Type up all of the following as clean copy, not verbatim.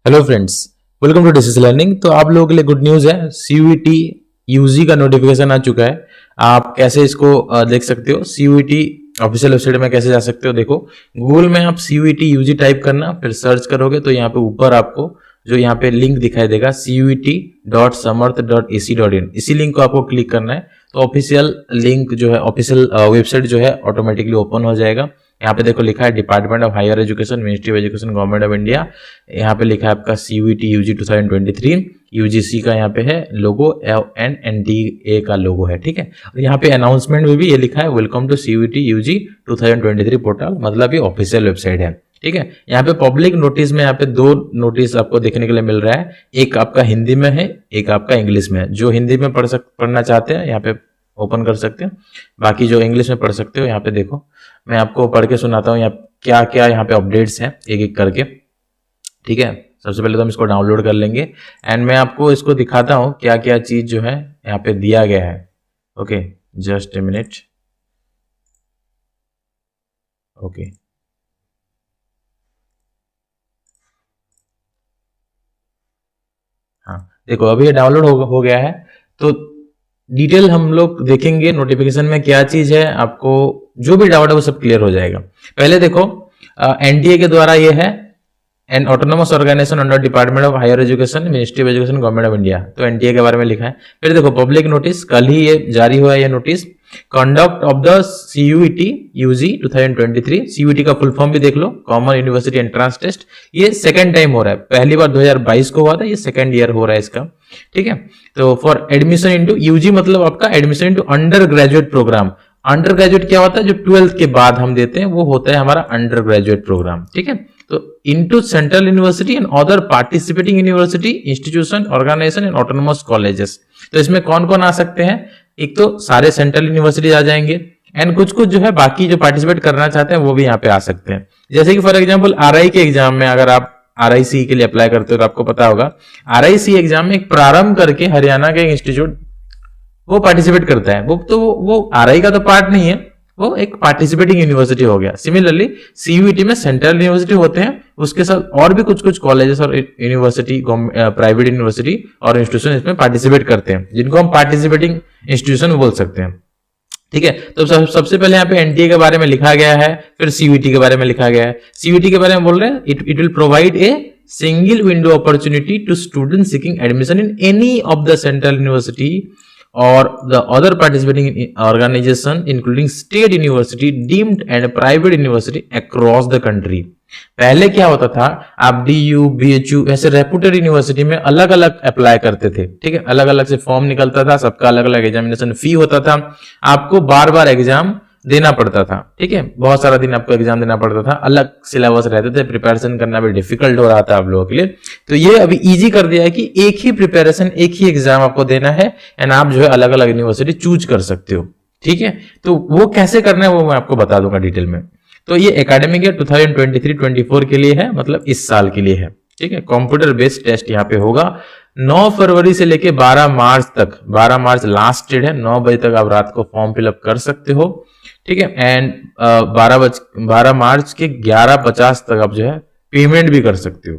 Hello friends, welcome to Disis learning. तो आप लोगों के लिए गुड न्यूज़ है, सीयूईटी यूजी का नोटिफिकेशन आ चुका है। आप कैसे इसको देख सकते हो, सीयूईटी ऑफिशियल वेबसाइट में कैसे जा सकते हो। देखो, गूगल में आप सीयूईटी यूजी टाइप करना, फिर सर्च करोगे तो यहाँ पे ऊपर आपको जो यहाँ पे लिंक दिखाई देगा cuit.samarth.ac.in, इसी लिंक को आपको क्लिक करना है। तो ऑफिशियल लिंक जो है, ऑफिशियल वेबसाइट जो है ऑटोमेटिकली ओपन हो जाएगा। यहाँ पे देखो लिखा है department of higher education, ministry of education, government of India. यहाँ पे लिखा है आपका सीयूईटी यूजी 2023, यूजीसी का यहाँ पे है लोगो एंड एनडीए का लोगो है, ठीक है। और यहाँ पे अनाउंसमेंट में भी ये लिखा है welcome to CUET UG 2023 portal, मतलब ये ऑफिशियल वेबसाइट है, ठीक है। यहाँ पे पब्लिक नोटिस में यहाँ पे दो नोटिस आपको देखने के लिए मिल रहा है, एक आपका हिंदी में है, एक आपका इंग्लिश में है। जो हिंदी में पढ़ना चाहते हैं यहाँ पे ओपन कर सकते हैं, बाकी जो इंग्लिश में पढ़ सकते हो यहाँ पे देखो, मैं आपको पढ़ के सुनाता हूँ यहाँ क्या क्या यहाँ पे अपडेट्स हैं एक एक करके, ठीक है। सबसे पहले तो हम इसको डाउनलोड कर लेंगे एंड मैं आपको इसको दिखाता हूँ क्या क्या चीज जो है यहाँ पे दिया गया है। Okay, just a minute. Okay, हाँ देखो अभी ये डाउनलोड हो गया है। तो डिटेल हम लोग देखेंगे नोटिफिकेशन में क्या चीज है, आपको जो भी डाउट है वो सब क्लियर हो जाएगा। पहले देखो, एनटीए के द्वारा ये है an autonomous organisation under department of higher education, ministry of education, government of India. तो एनटीए के बारे में लिखा है। फिर देखो पब्लिक नोटिस, कल ही ये जारी हुआ है ये notice, conduct of the CUET UG 2023। CUET का फुल फॉर्म भी देख लो, कॉमन यूनिवर्सिटी एंट्रेंस टेस्ट। ये सेकंड टाइम हो रहा है, पहली बार 2022 को हुआ था, ये सेकंड ईयर हो रहा है इसका, ठीक है। तो फॉर एडमिशन इनटू यूजी मतलब आपका admission into undergraduate programme. Undergraduate क्या होता है, जो 12th के बाद हम देते हैं वो होता है हमारा अंडर ग्रेजुएट प्रोग्राम, ठीक है। तो into central university and other participating university, institution, organisation and autonomous colleges. तो इसमें कौन कौन आ सकते हैं, एक तो सारे सेंट्रल यूनिवर्सिटी आ जाएंगे एंड कुछ कुछ जो है बाकी जो पार्टिसिपेट करना चाहते हैं वो भी यहाँ पे आ सकते हैं। जैसे कि फॉर एग्जांपल आरआई के एग्जाम में अगर आप आरआईसी के लिए अप्लाई करते हो तो आपको पता होगा, आरआईसी एग्जाम में एक प्रारंभ करके हरियाणा के इंस्टीट्यूट वो पार्टिसिपेट करता है। वो आरआई का तो पार्ट नहीं है, वो एक पार्टिसिपेटिंग यूनिवर्सिटी हो गया। सिमिलरली सीयूईटी में सेंट्रल यूनिवर्सिटी होते हैं, उसके साथ और भी कुछ कुछ कॉलेजेस और यूनिवर्सिटी, प्राइवेट यूनिवर्सिटी और इंस्टीट्यूशन इसमें पार्टिसिपेट करते हैं, जिनको हम पार्टिसिपेटिंग इंस्टीट्यूशन बोल सकते हैं, ठीक है। तो सबसे पहले यहाँ पे एनटीए के बारे में लिखा गया है, फिर सीयूईटी के बारे में लिखा गया है। सीयूईटी के बारे में बोल रहे हैं, it will provide a single window opportunity to student seeking admission in any of the central university or the other participating organization including state university, deemed and private university across the country। पहले क्या होता था, आप DU, BHU ऐसे reputed university में अलग अलग apply करते थे, ठीक है। अलग अलग से फॉर्म निकलता था, सबका अलग अलग एग्जामिनेशन फी होता था, आपको बार बार एग्जाम देना पड़ता था, ठीक है। बहुत सारा दिन आपको एग्जाम देना पड़ता था, अलग सिलेबस रहते थे, प्रिपरेशन करना भी डिफिकल्ट हो रहा था आप लोगों के लिए। तो ये अभी इजी कर दिया है कि एक ही प्रिपरेशन, एक ही एग्जाम आपको देना है एंड आप जो है अलग अलग यूनिवर्सिटी चूज कर सकते हो, ठीक है। तो वो कैसे करना है वो मैं आपको बता दूंगा डिटेल में। तो ये एकेडमिक ईयर 2023-24 के लिए है, मतलब इस साल के लिए है, ठीक है। कंप्यूटर बेस्ड टेस्ट यहाँ पे होगा 9 फरवरी से लेके 12 मार्च तक। 12 मार्च लास्ट डेट है, 9 बजे तक आप रात को फॉर्म फिलअप कर सकते हो, ठीक है। एंड 12 मार्च के 11:50 तक आप जो है पेमेंट भी कर सकते हो,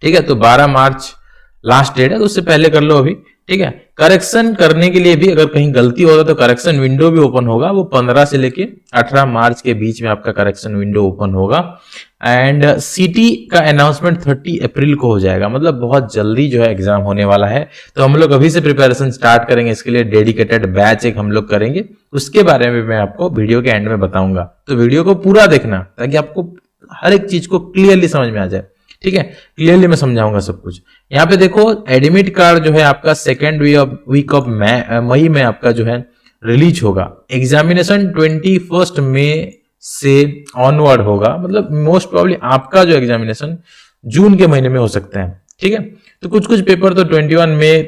ठीक है। तो 12 मार्च लास्ट डेट है, तो उससे पहले कर लो अभी, ठीक है। करेक्शन करने के लिए भी अगर कहीं गलती होगा तो करेक्शन विंडो भी ओपन होगा, वो 15 से लेके 18 मार्च के बीच में आपका करेक्शन विंडो ओपन होगा। एंड सीटी का अनाउंसमेंट 30 अप्रैल को हो जाएगा, मतलब बहुत जल्दी जो है एग्जाम होने वाला है। तो हम लोग अभी से प्रिपरेशन स्टार्ट करेंगे, इसके लिए डेडिकेटेड बैच एक हम लोग करेंगे, उसके बारे में मैं आपको वीडियो के एंड में बताऊंगा। तो वीडियो को पूरा देखना ताकि आपको हर एक चीज को क्लियरली समझ में आ जाए, ठीक है। क्लियरली मैं समझाऊंगा सब कुछ। यहाँ पे देखो एडमिट कार्ड जो है आपका सेकेंड वीक ऑफ मई में आपका जो है रिलीज होगा। एग्जामिनेशन 21 मई से ऑनवर्ड होगा, मतलब मोस्ट प्रोबेबली आपका जो एग्जामिनेशन जून के महीने में हो सकता है, ठीक है। तो कुछ कुछ पेपर तो 21 मई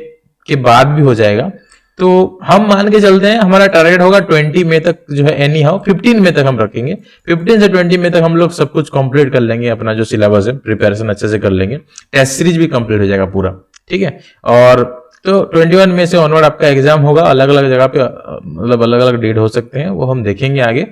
के बाद भी हो जाएगा। तो हम मान के चलते हैं हमारा टारगेट होगा 20 मई तक जो है, एनी हाउ 15 मई तक हम रखेंगे। 15 से 20 मई तक हम लोग सब कुछ कंप्लीट कर लेंगे, अपना जो सिलेबस है प्रिपरेशन अच्छे से कर लेंगे, टेस्ट सीरीज भी कंप्लीट हो जाएगा पूरा, ठीक है। और तो 21 मई से ऑनवर्ड आपका एग्जाम होगा, अलग अलग जगह पे मतलब अलग अलग डेट हो सकते हैं, वो हम देखेंगे आगे।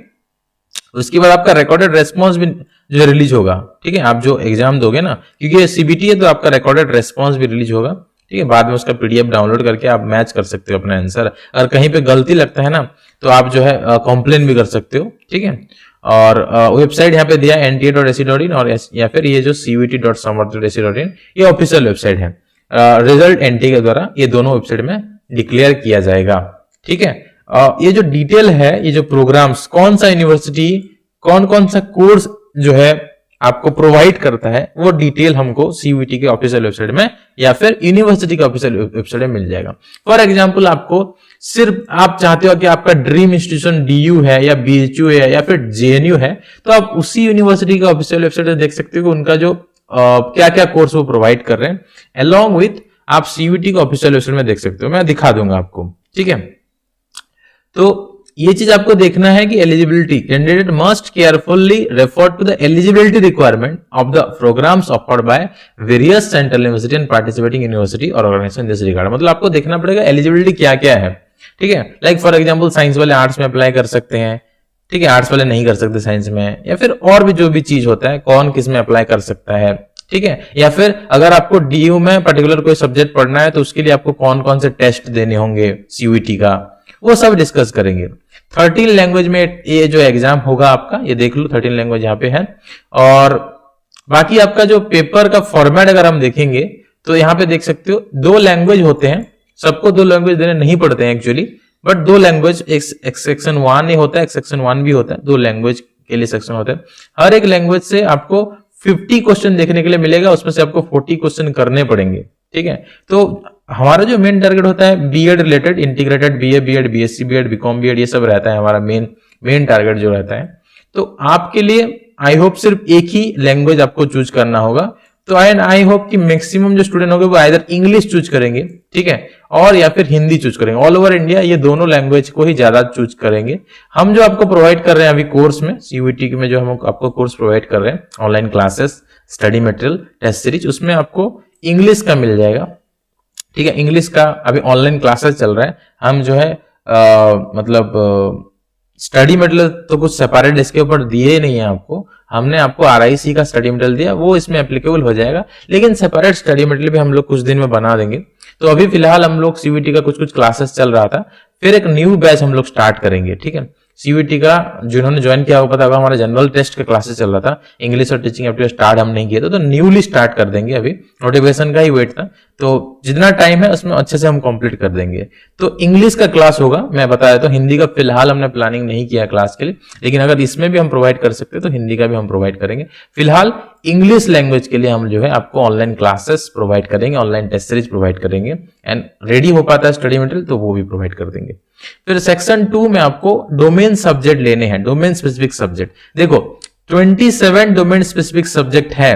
उसके बाद आपका रिकॉर्डेड रेस्पॉन्स भी जो रिलीज होगा, ठीक है, आप जो एग्जाम दोगे ना, क्योंकि ये सीबीटी है तो आपका रिकॉर्डेड रेस्पॉन्स भी रिलीज होगा, ठीक है। बाद में उसका पीडीएफ डाउनलोड करके आप मैच कर सकते हो अपना आंसर। अगर कहीं पे गलती लगता है ना तो आप जो है कंप्लेन भी कर सकते हो, ठीक है। और वेबसाइट यहाँ पे दिया है nta.ac.in और या फिर ये जो cvt.samarth.ac.in ये ऑफिशियल वेबसाइट है। रिजल्ट एनटीए के द्वारा ये दोनों वेबसाइट में डिक्लेयर किया जाएगा, ठीक है। ये जो डिटेल है, ये जो प्रोग्राम्स, कौन सा यूनिवर्सिटी कौन कौन सा कोर्स जो है आपको प्रोवाइड करता है, वो डिटेल हमको सीयूईटी के ऑफिशियल वेबसाइट में या फिर यूनिवर्सिटी के ऑफिशियल वेबसाइट में मिल जाएगा। फॉर एग्जांपल, आपको सिर्फ आप चाहते हो कि आपका ड्रीम इंस्टीट्यूशन डीयू है या बीएचयू है या फिर जेएनयू है, तो आप उसी यूनिवर्सिटी का ऑफिशियल वेबसाइट में देख सकते हो कि उनका जो क्या क्या कोर्स वो प्रोवाइड कर रहे हैं। अलॉन्ग विथ आप सीयूईटी का ऑफिशियल वेबसाइट में देख सकते हो, मैं दिखा दूंगा आपको, ठीक है। तो ये चीज आपको देखना है कि eligibility, candidate must carefully refer to the eligibility requirement of the programmes offered by various central university and participating university और ऑर्गेनाइजेशन दिस रिगार्ड। मतलब आपको देखना पड़ेगा एलिजिबिलिटी क्या क्या है, ठीक है। लाइक फॉर एग्जांपल, साइंस वाले आर्ट्स में अप्लाई कर सकते हैं, ठीक है, आर्ट्स वाले नहीं कर सकते साइंस में, या फिर और भी जो भी चीज होता है कौन किस में अप्लाई कर सकता है, ठीक है। या फिर अगर आपको डीयू में पर्टिकुलर कोई सब्जेक्ट पढ़ना है तो उसके लिए आपको कौन कौन से टेस्ट देने होंगे सीयूईटी का, वो सब डिस्कस करेंगे। 13 लैंग्वेज में ये जो एग्जाम होगा आपका, ये देख लो 13 लैंग्वेज यहाँ पे है। और बाकी आपका जो पेपर का फॉर्मेट अगर हम देखेंगे तो यहाँ पे देख सकते हो 2 लैंग्वेज होते हैं, सबको 2 लैंग्वेज देने नहीं पड़ते हैं एक्चुअली, बट 2 लैंग्वेज, एक सेक्शन 1 होता है, एक सेक्शन 1 भी होता है, 2 लैंग्वेज के लिए सेक्शन होता है। हर एक लैंग्वेज से आपको 50 क्वेश्चन देखने के लिए मिलेगा, उसमें से आपको 40 क्वेश्चन करने पड़ेंगे, ठीक है। तो हमारा जो मेन टारगेट होता है BEd related, integrated BA, BEd, BSc BEd, BCom BEd, ये सब रहता है हमारा मेन टारगेट जो रहता है। तो आपके लिए आई होप सिर्फ एक ही लैंग्वेज आपको चूज करना होगा। तो आई होप कि मैक्सिमम जो स्टूडेंट होंगे वो आइदर इंग्लिश चूज करेंगे, ठीक है, और या फिर हिंदी चूज करेंगे। ऑल ओवर इंडिया ये दोनों लैंग्वेज को ही ज्यादा चूज करेंगे। हम जो आपको प्रोवाइड कर रहे हैं अभी कोर्स में, सीयूईटी में जो हम आपको कोर्स प्रोवाइड कर रहे हैं, online classes, study material, test series, उसमें आपको इंग्लिश का मिल जाएगा, ठीक है। इंग्लिश का अभी ऑनलाइन क्लासेस चल रहा है। हम जो है मतलब स्टडी मटेरियल तो कुछ सेपरेट इसके ऊपर दिए नहीं है आपको, हमने आपको आरआईसी का स्टडी मटेरियल दिया, वो इसमें एप्लीकेबल हो जाएगा, लेकिन सेपरेट स्टडी मटेरियल भी हम लोग कुछ दिन में बना देंगे। तो अभी फिलहाल हम लोग सीयूईटी का कुछ क्लासेस चल रहा था, फिर एक न्यू बैच हम लोग स्टार्ट करेंगे, ठीक है। सीयूईटी का जिन्होंने ज्वाइन किया होगा पता होगा, हमारा जनरल टेस्ट का क्लासेस चल रहा था, इंग्लिश और टीचिंग एप्टीट्यूड स्टार्ट हम नहीं किए थे, तो न्यूली स्टार्ट कर देंगे। अभी नोटिफिकेशन का ही वेट था, तो जितना टाइम है उसमें अच्छे से हम कंप्लीट कर देंगे। तो इंग्लिश का क्लास होगा, मैं बता देता हूँ। हिंदी का फिलहाल हमने प्लानिंग नहीं किया क्लास के लिए, लेकिन अगर इसमें भी हम प्रोवाइड कर सकते हैं तो हिंदी का भी हम प्रोवाइड करेंगे। फिलहाल इंग्लिश लैंग्वेज के लिए हम जो है आपको ऑनलाइन क्लासेस प्रोवाइड करेंगे, ऑनलाइन टेस्ट सीरीज प्रोवाइड करेंगे, एंड रेडी हो पाता है स्टडी मटेरियल तो वो भी प्रोवाइड कर देंगे। फिर सेक्शन 2 में आपको डोमेन सब्जेक्ट लेने हैं, डोमेन स्पेसिफिक सब्जेक्ट। देखो 27 डोमेन स्पेसिफिक सब्जेक्ट है,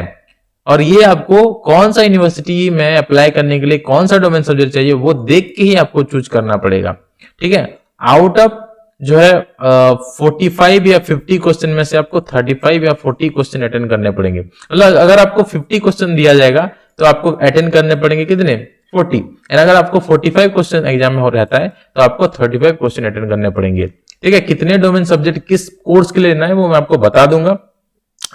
और ये आपको कौन सा यूनिवर्सिटी में अप्लाई करने के लिए कौन सा डोमेन सब्जेक्ट चाहिए वो देख के ही आपको चूज करना पड़ेगा, ठीक है। आउट ऑफ जो है 45 या 50 क्वेश्चन में से आपको 35 या 40 क्वेश्चन अटेंड करने पड़ेंगे। मतलब अगर आपको 50 क्वेश्चन दिया जाएगा तो आपको अटेंड करने पड़ेंगे कितने, 40। एंड अगर आपको 45 क्वेश्चन एग्जाम में हो रहता है तो आपको 35 क्वेश्चन अटेंड करने पड़ेंगे, ठीक है। कितने डोमेन सब्जेक्ट किस कोर्स के लिए लेना है वो मैं आपको बता दूंगा।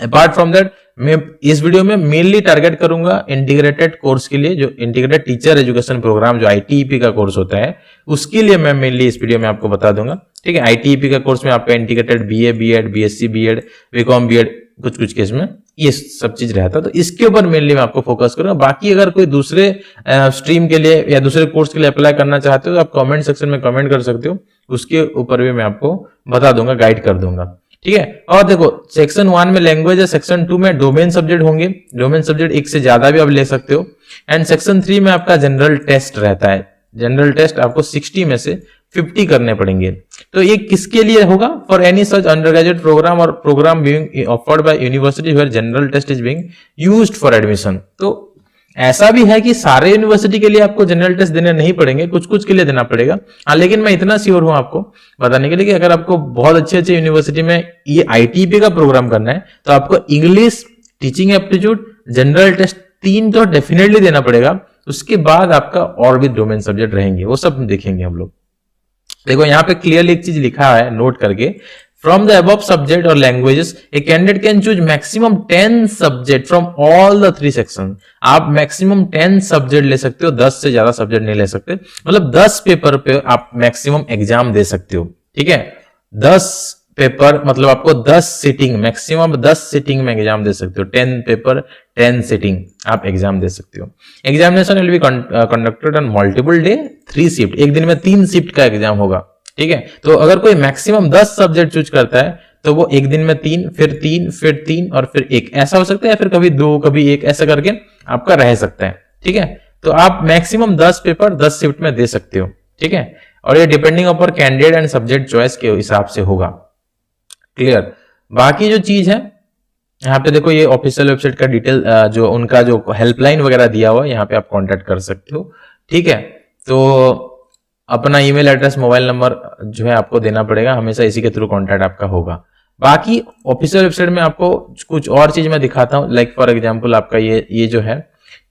अपार्ट फ्रॉम दैट मैं इस वीडियो में मेनली टारगेट करूंगा इंटीग्रेटेड कोर्स के लिए, जो इंटीग्रेटेड टीचर एजुकेशन प्रोग्राम जो आईटीईपी का कोर्स होता है उसके लिए मैं मेनली इस वीडियो में आपको बता दूंगा, ठीक है। आईटीईपी का कोर्स में आपका integrated BA, BEd, BSc BEd, BCom BEd, कुछ केस में ये सब चीज रहता है, तो इसके ऊपर मेनली मैं आपको फोकस करूंगा। बाकी अगर कोई दूसरे स्ट्रीम के लिए या दूसरे कोर्स के लिए अप्लाई करना चाहते हो तो आप कमेंट सेक्शन में कमेंट कर सकते हो, उसके ऊपर भी मैं आपको बता दूंगा, गाइड कर दूंगा, ठीक है। और देखो सेक्शन 1 में लैंग्वेज है, सेक्शन 2 में डोमेन सब्जेक्ट होंगे, डोमेन सब्जेक्ट एक से ज्यादा भी आप ले सकते हो, एंड सेक्शन 3 में आपका जनरल टेस्ट रहता है। जनरल टेस्ट आपको 60 में से 50 करने पड़ेंगे। तो ये किसके लिए होगा, for any such undergraduate program और program being offered by university where general test is being used for admission. तो ऐसा भी है कि सारे यूनिवर्सिटी के लिए आपको जनरल टेस्ट देने नहीं पड़ेंगे, कुछ कुछ के लिए देना पड़ेगा। हाँ, लेकिन मैं इतना श्योर हूं आपको बताने के लिए कि अगर आपको बहुत अच्छे यूनिवर्सिटी में ये आईटीपी का प्रोग्राम करना है तो आपको English, teaching aptitude, general test 3 तो डेफिनेटली देना पड़ेगा। उसके बाद आपका और भी डोमेन सब्जेक्ट रहेंगे, वो सब देखेंगे हम लोग। देखो यहाँ पे क्लियरली एक चीज लिखा है नोट करके, From the above subject or languages, a candidate can choose maximum 10 subject from all the 3 sections. आप maximum 10 सब्जेक्ट ले सकते हो, 10 से ज्यादा सब्जेक्ट नहीं ले सकते, मतलब 10 पेपर पे आप मैक्सिमम एग्जाम दे सकते हो, ठीक है। 10 पेपर मतलब आपको 10 सीटिंग, मैक्सिमम 10 सीटिंग में एग्जाम दे सकते हो। 10 पेपर 10 सीटिंग आप एग्जाम दे सकते हो। Examination will be conducted on multiple day 3 shift, एक दिन में 3 शिफ्ट का एग्जाम होगा, ठीक है। तो अगर कोई मैक्सिमम 10 सब्जेक्ट चूज करता है तो वो एक दिन में 3, फिर 3, फिर 3 और फिर 1 ऐसा हो सकता है, या फिर कभी 2 कभी 1 ऐसा करके आपका रह सकता है, ठीक है। तो आप मैक्सिमम 10 पेपर 10 शिफ्ट में दे सकते हो, ठीक है। और ये depending upon candidate and subject choice के हिसाब से होगा, क्लियर। बाकी जो चीज है यहाँ पे देखो, ये ऑफिशियल वेबसाइट का डिटेल जो उनका जो हेल्पलाइन वगैरह दिया हुआ है यहाँ पे आप कांटेक्ट कर सकते हो, ठीक है। तो अपना ईमेल एड्रेस मोबाइल नंबर जो है आपको देना पड़ेगा, हमेशा इसी के थ्रू कांटेक्ट आपका होगा। बाकी ऑफिशियल वेबसाइट में आपको कुछ और चीज मैं दिखाता हूँ, लाइक फॉर एग्जांपल आपका ये जो है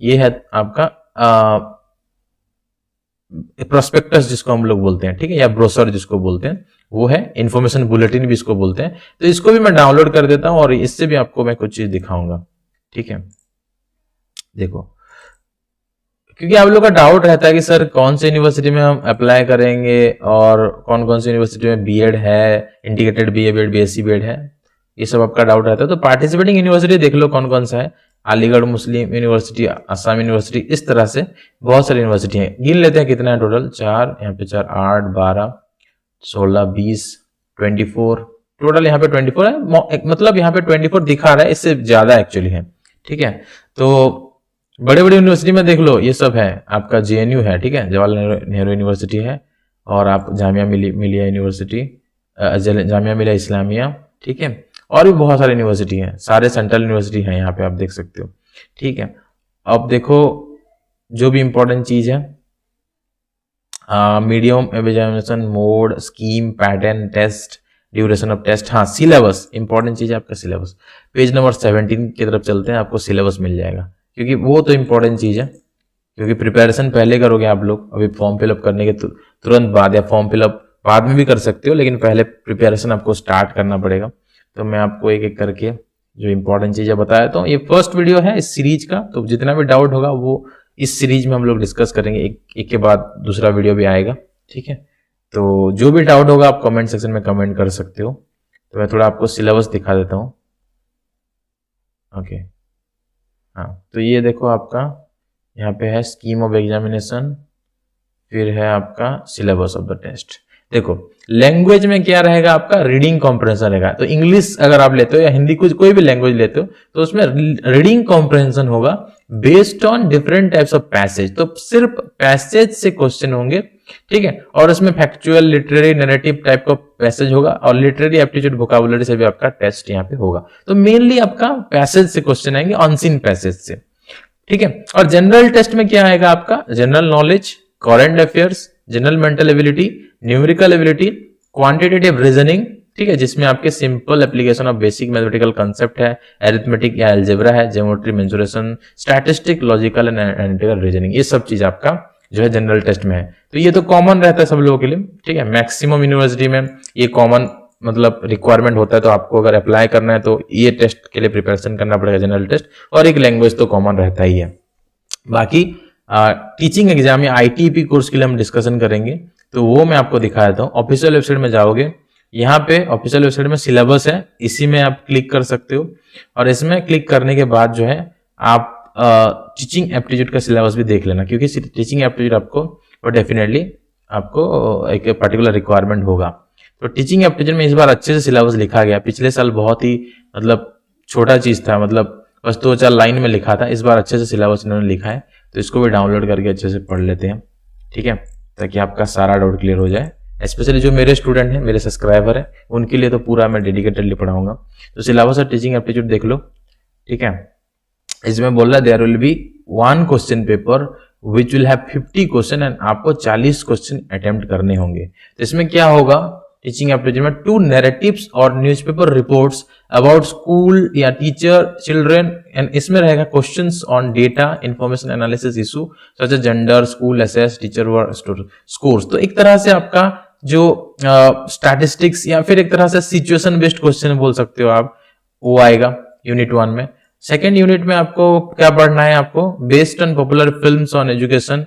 ये है आपका प्रोस्पेक्टस जिसको हम लोग बोलते हैं, ठीक है, या ब्रोशर जिसको बोलते हैं, वो है इंफॉर्मेशन बुलेटिन भी इसको बोलते हैं। तो इसको भी मैं डाउनलोड कर देता हूं और इससे भी आपको मैं कुछ चीज दिखाऊंगा, ठीक है। देखो, क्योंकि आप लोग का डाउट रहता है कि सर कौन सी यूनिवर्सिटी में हम अप्लाई करेंगे और कौन कौन सी यूनिवर्सिटी में बीएड है, integrated BA BEd BSc BEd है, ये सब आपका डाउट रहता है। तो पार्टिसिपेटिंग यूनिवर्सिटी देख लो कौन कौन सा है, अलीगढ़ मुस्लिम यूनिवर्सिटी, असम यूनिवर्सिटी, इस तरह से बहुत सारी यूनिवर्सिटी हैं। गिन लेते हैं कितना है टोटल, 4, यहाँ पे 4, 8, 12, 16, 20, 24, टोटल यहाँ पे 24 है, मतलब यहाँ पे 24 दिखा रहा है, इससे ज्यादा एक्चुअली है, ठीक है। तो बड़े बड़े यूनिवर्सिटी में देख लो, ये सब है आपका जेएनयू है, ठीक है, जवाहरलाल नेहरू यूनिवर्सिटी है, और आप जामिया मिलिया यूनिवर्सिटी, जामिया मिलिया इस्लामिया, ठीक है, और भी बहुत सारी यूनिवर्सिटी हैं, सारे सेंट्रल यूनिवर्सिटी हैं यहाँ पे आप देख सकते हो, ठीक है। अब देखो जो भी इंपॉर्टेंट चीज है, medium examination mode, scheme, pattern, test, duration of test, हाँ सिलेबस इंपॉर्टेंट चीज है आपका सिलेबस। पेज नंबर 17 की तरफ चलते हैं, आपको सिलेबस मिल जाएगा, क्योंकि वो तो इंपॉर्टेंट चीज है, क्योंकि प्रिपरेशन पहले करोगे आप लोग, अभी फॉर्म फिलअप करने के तुरंत बाद, या फॉर्म फिलअप बाद में भी कर सकते हो, लेकिन पहले प्रिपरेशन आपको स्टार्ट करना पड़ेगा। तो मैं आपको एक एक करके जो इंपॉर्टेंट चीजें बताया, तो ये फर्स्ट वीडियो है इस सीरीज का, तो जितना भी डाउट होगा वो इस सीरीज में हम लोग डिस्कस करेंगे, एक के बाद दूसरा वीडियो भी आएगा, ठीक है। तो जो भी डाउट होगा आप कमेंट सेक्शन में कमेंट कर सकते हो। तो मैं थोड़ा आपको सिलेबस दिखा देता हूँ, ओके। हाँ, तो ये देखो आपका यहाँ पे है स्कीम ऑफ एग्जामिनेशन, फिर है आपका सिलेबस ऑफ द टेस्ट। देखो लैंग्वेज में क्या रहेगा आपका, रीडिंग कॉम्प्रहेंशन रहेगा। तो इंग्लिश अगर आप लेते हो या हिंदी कुछ कोई भी लैंग्वेज लेते हो तो उसमें रीडिंग कॉम्प्रहेंशन होगा based on different types of passage. तो सिर्फ पैसेज से क्वेश्चन होंगे, ठीक है, और उसमें फैक्चुअल, लिटरेरी, नैरेटिव टाइप का पैसेज होगा, और लिटरेरी एप्टीट्यूड वोकैबुलरी से भी आपका टेस्ट यहाँ पे होगा। तो मेनली आपका पैसेज से क्वेश्चन आएंगे, अनसीन पैसेज से, ठीक है। और जनरल टेस्ट में क्या आएगा आपका, general knowledge, current affairs, general mental ability, numerical ability, quantitative reasoning, ठीक है, जिसमें आपके simple application of basic mathematical concept है, एरिथमेटिक या अलजेब्रा है, geometry, mensuration, statistic, logical and analytical reasoning, ये सब चीज आपका जो है जनरल टेस्ट में है। तो ये तो कॉमन रहता है सब लोगों के लिए, ठीक है। मैक्सिमम यूनिवर्सिटी में ये कॉमन मतलब रिक्वायरमेंट होता है, तो आपको अगर अप्लाई करना है तो ये टेस्ट के लिए प्रिपरेशन करना पड़ेगा, जनरल टेस्ट, और एक लैंग्वेज तो कॉमन रहता ही है। बाकी टीचिंग एग्जाम या आईटीपी कोर्स के लिए हम डिस्कशन करेंगे, तो वो मैं आपको दिखा देता हूँ। ऑफिशियल वेबसाइट में जाओगे, यहाँ पे ऑफिशियल वेबसाइट में सिलेबस है, इसी में आप क्लिक कर सकते हो, और इसमें क्लिक करने के बाद जो है आप टीचिंग एप्टीट्यूड का सिलेबस भी देख लेना, क्योंकि टीचिंग एप्टीट्यूड आपको डेफिनेटली आपको एक पर्टिकुलर रिक्वायरमेंट होगा। तो टीचिंग एप्टीट्यूड में इस बार अच्छे से सिलेबस लिखा गया, पिछले साल बहुत ही मतलब छोटा चीज था, मतलब बस 2-4 लाइन में लिखा था, इस बार अच्छे से सिलेबस इन्होंने लिखा है। तो इसको भी डाउनलोड करके अच्छे से पढ़ लेते हैं, ठीक है, ताकि आपका सारा डाउट क्लियर हो जाए। स्पेशली जो मेरे स्टूडेंट हैं, मेरे सब्सक्राइबर हैं, उनके लिए तो पूरा मैं डेडिकेटेडली पढ़ाऊंगा। तो सिलेबस और टीचिंग एप्टीट्यूड देख लो, ठीक है। इसमें बोल रहा है there will be 1 question paper which will have 50 question and आपको 40 क्वेश्चन अटेम्प्ट करने होंगे। तो इसमें क्या होगा, टीचिंग एप्टीट्यूड में 2 नैरेटिव्स और न्यूज़पेपर रिपोर्ट्स अबाउट स्कूल या टीचर, चिल्ड्रन, एंड इसमें रहेगा questions on data, information analysis issue such as gender, school access, teacher work, scores. तो एक तरह से आपका जो स्टैटिस्टिक्स या फिर एक तरह से सिचुएशन बेस्ड क्वेश्चन बोल सकते हो आप, वो आएगा यूनिट 1 में। सेकेंड यूनिट में आपको क्या पढ़ना है, आपको based on popular films on education,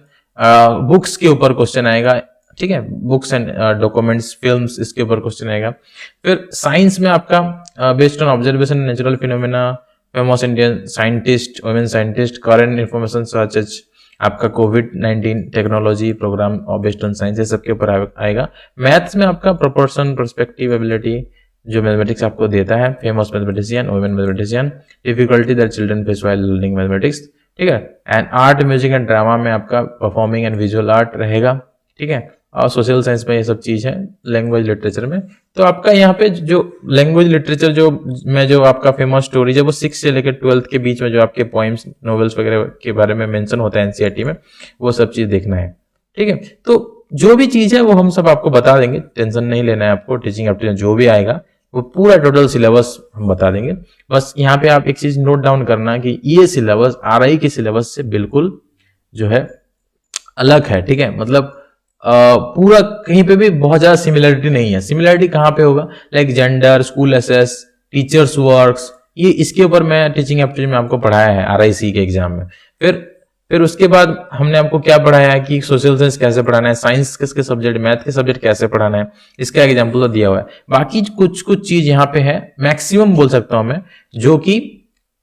books के ऊपर क्वेश्चन आएगा, ठीक है, बुक्स एंड डॉक्यूमेंट्स, फिल्म्स, इसके ऊपर क्वेश्चन आएगा। फिर साइंस में आपका based on observation natural phenomena, famous Indian scientist, women scientist, current information such as आपका कोविड-19 टेक्नोलॉजी प्रोग्राम और बेस्ड ऑन साइंस, ये सबके ऊपर आएगा। मैथ्स में आपका प्रोपोर्शन, पर्सपेक्टिव, एबिलिटी, जो मैथमेटिक्स आपको देता है, famous mathematician, women mathematician, difficulty that children face while learning mathematics, ठीक है। And art, music and drama में आपका परफॉर्मिंग एंड विजुअल आर्ट रहेगा, ठीक है। और सोशल साइंस में ये सब चीज है। लैंग्वेज लिटरेचर में तो आपका यहाँ पे जो लैंग्वेज लिटरेचर जो आपका फेमस स्टोरीज है वो 6 से लेकर 12th के बीच में जो आपके पोइम्स, नॉवेल्स वगैरह के बारे में मेंशन होता है एनसीईआरटी में, वो सब चीज देखना है, ठीक है। तो जो भी चीज है वो हम सब आपको बता देंगे, टेंशन नहीं लेना है आपको। टीचिंग एप्टीट्यूड जो भी आएगा वो पूरा टोटल सिलेबस हम बता देंगे। बस यहाँ पे आप एक चीज नोट डाउन करना कि ये सिलेबस आरआई के सिलेबस से बिल्कुल जो है अलग है, ठीक है। मतलब पूरा कहीं पे भी बहुत ज्यादा सिमिलरिटी नहीं है। सिमिलरिटी कहाँ पे होगा, like gender, school access, teachers works, ये इसके ऊपर मैं टीचिंग एप्टीट्यूड में आपको पढ़ाया है आरआईसी के एग्जाम में। फिर उसके बाद हमने आपको क्या पढ़ाया है कि सोशल साइंस कैसे पढ़ाना है, साइंस किसके सब्जेक्ट, मैथ के सब्जेक्ट कैसे पढ़ाना है, इसका एग्जाम्पल तो दिया हुआ है। बाकी कुछ चीज यहाँ पे है, मैक्सिमम बोल सकता हूं मैं, जो कि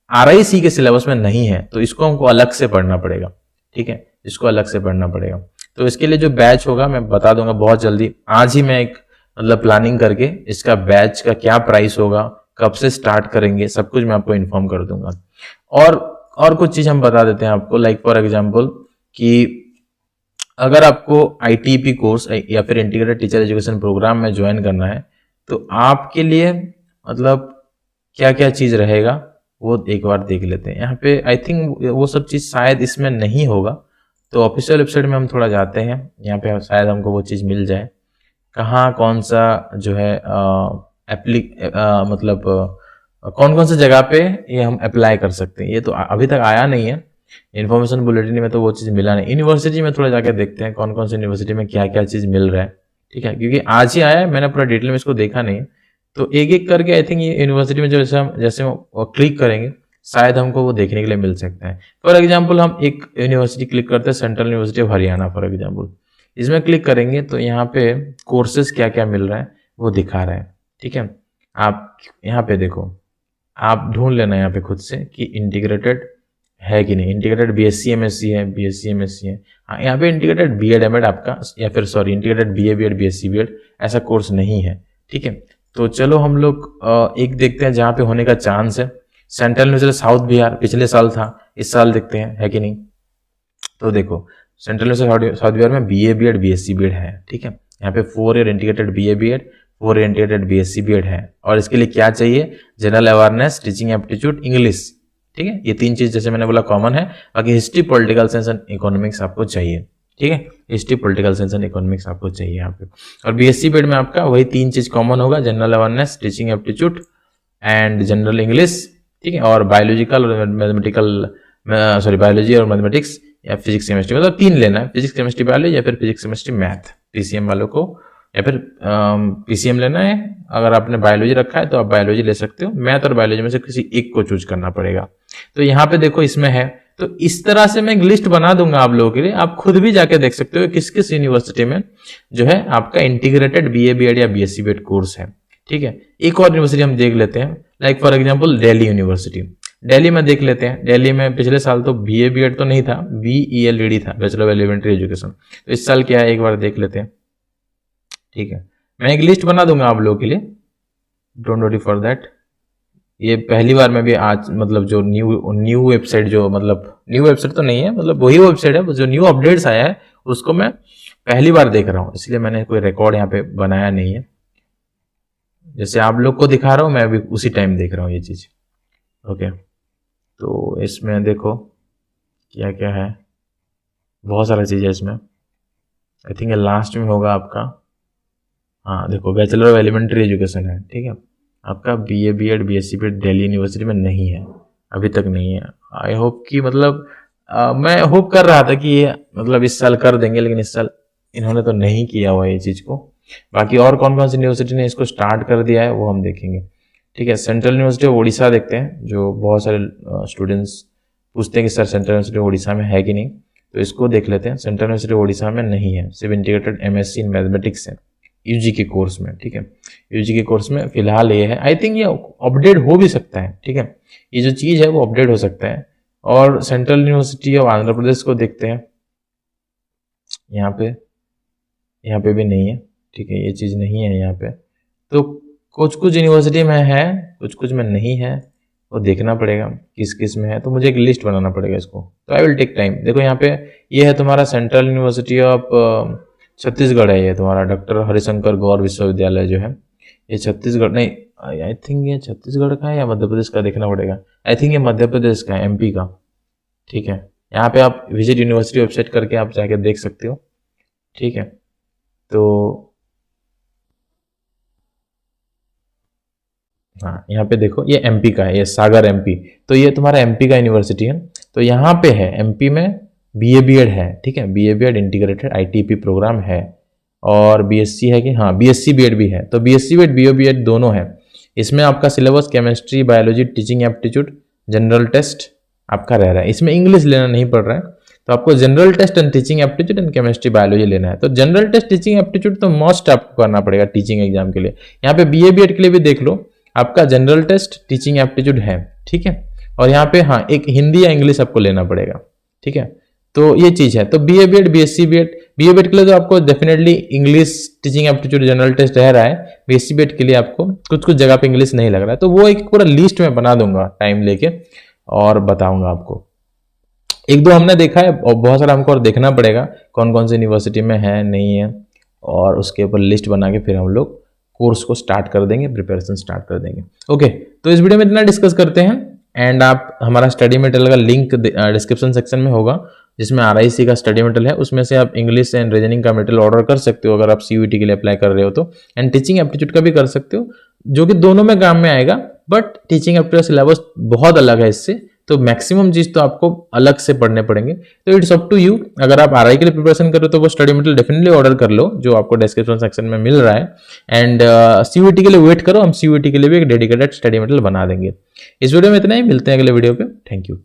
आरआईसी के सिलेबस में नहीं है, तो इसको हमको अलग से पढ़ना पड़ेगा, ठीक है, इसको अलग से पढ़ना पड़ेगा। तो इसके लिए जो बैच होगा मैं बता दूंगा बहुत जल्दी, आज ही मैं एक मतलब प्लानिंग करके इसका बैच का क्या प्राइस होगा, कब से स्टार्ट करेंगे, सब कुछ मैं आपको इन्फॉर्म कर दूंगा। और कुछ चीज हम बता देते हैं आपको, लाइक फॉर एग्जांपल कि अगर आपको आईटीपी कोर्स या फिर इंटीग्रेटेड टीचर एजुकेशन प्रोग्राम में ज्वाइन करना है तो आपके लिए मतलब क्या क्या चीज रहेगा वो एक बार देख लेते हैं। यहाँ पे आई थिंक वो सब चीज शायद इसमें नहीं होगा, तो ऑफिशियल वेबसाइट में हम थोड़ा जाते हैं, यहाँ पे शायद हमको वो चीज मिल जाए, कहाँ कौन सा जो है मतलब कौन कौन सी जगह पे ये हम अप्लाई कर सकते हैं। ये तो अभी तक आया नहीं है, इन्फॉर्मेशन बुलेटिन में तो वो चीज़ मिला नहीं। यूनिवर्सिटी में थोड़ा जाके देखते हैं कौन कौन सी यूनिवर्सिटी में क्या क्या चीज़ मिल रहा है, ठीक है, क्योंकि आज ही आया है, मैंने पूरा डिटेल में इसको देखा नहीं है। तो एक एक करके आई थिंक ये यूनिवर्सिटी में जैसे हम क्लिक करेंगे शायद हमको वो देखने के लिए मिल सकता है। फॉर एग्जाम्पल हम एक यूनिवर्सिटी क्लिक करते हैं, central university of Haryana for example, इसमें क्लिक करेंगे तो यहाँ पे कोर्सेज क्या क्या मिल रहा है वो दिखा रहा है, ठीक है। आप यहाँ पे देखो, आप ढूंढ लेना यहाँ पे खुद से कि इंटीग्रेटेड है कि नहीं। इंटीग्रेटेड बीएससी एमएससी है, बीएससी एमएससी है, हाँ यहाँ पे इंटीग्रेटेड बीएड एमएड आपका, या फिर sorry integrated BA BEd BSc BEd ऐसा कोर्स नहीं है, ठीक है। तो चलो हम लोग एक देखते हैं जहाँ पे होने का चांस है। सेंट्रल यूनिवर्सिटी साउथ बिहार पिछले साल था, इस साल देखते हैं है कि नहीं। तो देखो सेंट्रल यूनिवर्सिटी साउथ बिहार में बीए बीएड बीएससी बीएड है, ठीक है। यहाँ पे 4 year integrated BA BEd, 4 year integrated BSc BEd है। और इसके लिए क्या चाहिए, general awareness, teaching aptitude, English, ठीक है। ये 3 चीज जैसे मैंने बोला कॉमन है। बाकी history, political science and economics आपको चाहिए, ठीक है। History, political science and economics आपको चाहिए यहाँ पे। और बीएससी बीएड में आपका वही 3 चीज कॉमन होगा, general awareness, teaching aptitude and general English, ठीक है। और बायोलॉजिकल और मैथमेटिकल, सॉरी बायोलॉजी और मैथमेटिक्स या फिजिक्स केमिस्ट्री, मतलब 3 लेना है, फिजिक्स केमिस्ट्री बायोलॉजी या फिर फिजिक्स केमिस्ट्री मैथ, पीसीएम वालों को, या फिर पीसीएम लेना है। अगर आपने बायोलॉजी रखा है तो आप बायोलॉजी ले सकते हो, मैथ और बायोलॉजी में से किसी एक को चूज करना पड़ेगा। तो यहाँ पे देखो इसमें है, तो इस तरह से मैं एक लिस्ट बना दूंगा आप लोगों के लिए, आप खुद भी जाके देख सकते हो किस किस यूनिवर्सिटी में जो है आपका इंटीग्रेटेड बीए बीएड या बीएससी बीएड कोर्स है, ठीक है। एक और यूनिवर्सिटी हम देख लेते हैं, like for example Delhi university. Delhi में देख लेते हैं, दिल्ली में पिछले साल तो बीए बीएड तो नहीं था, बीईएलईडी था, बैचलर ऑफ एलिमेंट्री एजुकेशन। तो इस साल क्या है एक बार देख लेते हैं, ठीक है। मैं एक लिस्ट बना दूंगा आप लोगों के लिए, डोंट वरी फॉर दैट। ये पहली बार मैं भी आज मतलब जो न्यू वेबसाइट, जो मतलब न्यू वेबसाइट तो नहीं है, मतलब वही वेबसाइट है, जो न्यू अपडेट्स आया है उसको मैं पहली बार देख रहा हूँ, इसलिए मैंने कोई रिकॉर्ड यहाँ पे बनाया नहीं है। जैसे आप लोग को दिखा रहा हूँ मैं अभी उसी टाइम देख रहा हूँ ये चीज, ओके। तो इसमें देखो क्या क्या है, बहुत सारा चीज है इसमें। आई थिंक लास्ट में होगा आपका, हाँ देखो बैचलर ऑफ एलिमेंट्री एजुकेशन है, ठीक है। आपका BA BEd BSc BEd Delhi university में नहीं है, अभी तक नहीं है। आई होप कि मतलब मैं होप कर रहा था कि ये मतलब इस साल कर देंगे, लेकिन इस साल इन्होंने तो नहीं किया हुआ ये चीज़ को। बाकी और कौन कौन सी यूनिवर्सिटी ने इसको स्टार्ट कर दिया है वो हम देखेंगे। ठीक है, सेंट्रल यूनिवर्सिटी ऑफ उड़ीसा देखते हैं, जो बहुत सारे स्टूडेंट्स पूछते हैं कि सर सेंट्रल यूनिवर्सिटी उड़ीसा में है कि नहीं, तो इसको देख लेते हैं। सेंट्रल यूनिवर्सिटी उड़ीसा में नहीं है, सिर्फ इंटीग्रेटेड एमएससी इन मैथमेटिक्स है यूजी के कोर्स में। ठीक है, यूजी के कोर्स में फिलहाल ये है। आई थिंक ये अपडेट हो भी सकता है। ठीक है, ये जो चीज़ है वो अपडेट हो सकता है। और central university of Andhra Pradesh को देखते हैं, यहाँ पे भी नहीं है। ठीक है, ये चीज़ नहीं है यहाँ पे। तो कुछ कुछ यूनिवर्सिटी में है, कुछ में नहीं है, वो देखना पड़ेगा किस किस में है। तो मुझे एक लिस्ट बनाना पड़ेगा इसको, तो आई विल टेक टाइम। देखो यहाँ पे ये है तुम्हारा सेंट्रल यूनिवर्सिटी ऑफ छत्तीसगढ़ है, ये तुम्हारा डॉक्टर हरिशंकर गौर विश्वविद्यालय जो है, ये छत्तीसगढ़ नहीं, आई थिंक ये छत्तीसगढ़ का है या मध्य प्रदेश का, देखना पड़ेगा। आई थिंक ये मध्य प्रदेश का है, एमपी का। ठीक है, यहाँ पे आप विजिट यूनिवर्सिटी वेबसाइट करके आप जाके देख सकते हो। ठीक है, तो हाँ यहाँ पे देखो ये एमपी का है, ये सागर एमपी, तो ये तुम्हारा एमपी का यूनिवर्सिटी है। तो यहाँ पे है एमपी में बीए बीएड है। ठीक है, BA BEd integrated ITP programme है, और बीएससी है कि हाँ बीएससी बीएड भी है। तो बीएससी बीएड बीओ बीएड दोनों है। इसमें आपका syllabus chemistry, biology, teaching aptitude, general test आपका रह रहा है। इसमें इंग्लिश लेना नहीं पड़ रहा है, तो आपको general test and teaching aptitude and chemistry biology लेना है। तो जनरल टेस्ट टीचिंग एप्टीट्यूड तो मोस्ट आपको करना पड़ेगा टीचिंग एग्जाम के लिए। यहाँ पे बीए बीएड के लिए भी देख लो, आपका जनरल टेस्ट टीचिंग एप्टीट्यूड है। ठीक है, और यहाँ पे हाँ एक हिंदी या इंग्लिश आपको लेना पड़ेगा। ठीक है, तो ये चीज है। तो BA BEd, BSc BEd, BA BEd के लिए तो आपको definitely English, teaching aptitude, general test रह रहा है। बीएससी बीएड के लिए आपको कुछ कुछ जगह पे इंग्लिश नहीं लग रहा है, तो वो एक पूरा लिस्ट में बना दूंगा टाइम लेके और बताऊंगा आपको। एक दो हमने देखा है और बहुत सारा हमको और देखना पड़ेगा कौन कौन सी यूनिवर्सिटी में है नहीं है, और उसके ऊपर लिस्ट बना के फिर हम लोग कोर्स को स्टार्ट कर देंगे, प्रिपरेशन स्टार्ट कर देंगे। ओके, तो इस वीडियो में इतना डिस्कस करते हैं। एंड आप हमारा स्टडी मटेरियल का लिंक डिस्क्रिप्शन सेक्शन में होगा, जिसमें आरआईसी का स्टडी मटेरियल है, उसमें से आप इंग्लिश एंड रीजनिंग का मटेरियल ऑर्डर कर सकते हो अगर आप सीयूईटी के लिए अप्लाई कर रहे हो तो। एंड टीचिंग एप्टीट्यूड का भी कर सकते हो, जो कि दोनों में काम में आएगा, बट टीचिंग एप्टीट्यूड सिलेबस बहुत अलग है इससे, तो मैक्सिमम चीज तो आपको अलग से पढ़ने पड़ेंगे। तो इट्स अप टू यू। अगर आप आरआई के लिए प्रिपरेशन कर रहे हो तो वो स्टडी मटेरियल डेफिनेटली ऑर्डर कर लो, जो आपको डिस्क्रिप्शन सेक्शन में मिल रहा है। एंड सीयूईटी के लिए वेट करो, हम सीयूईटी के लिए भी एक डेडिकेटेड स्टडी मटेरियल बना देंगे। इस वीडियो में इतना ही, मिलते हैं अगले वीडियो पे। Thank you.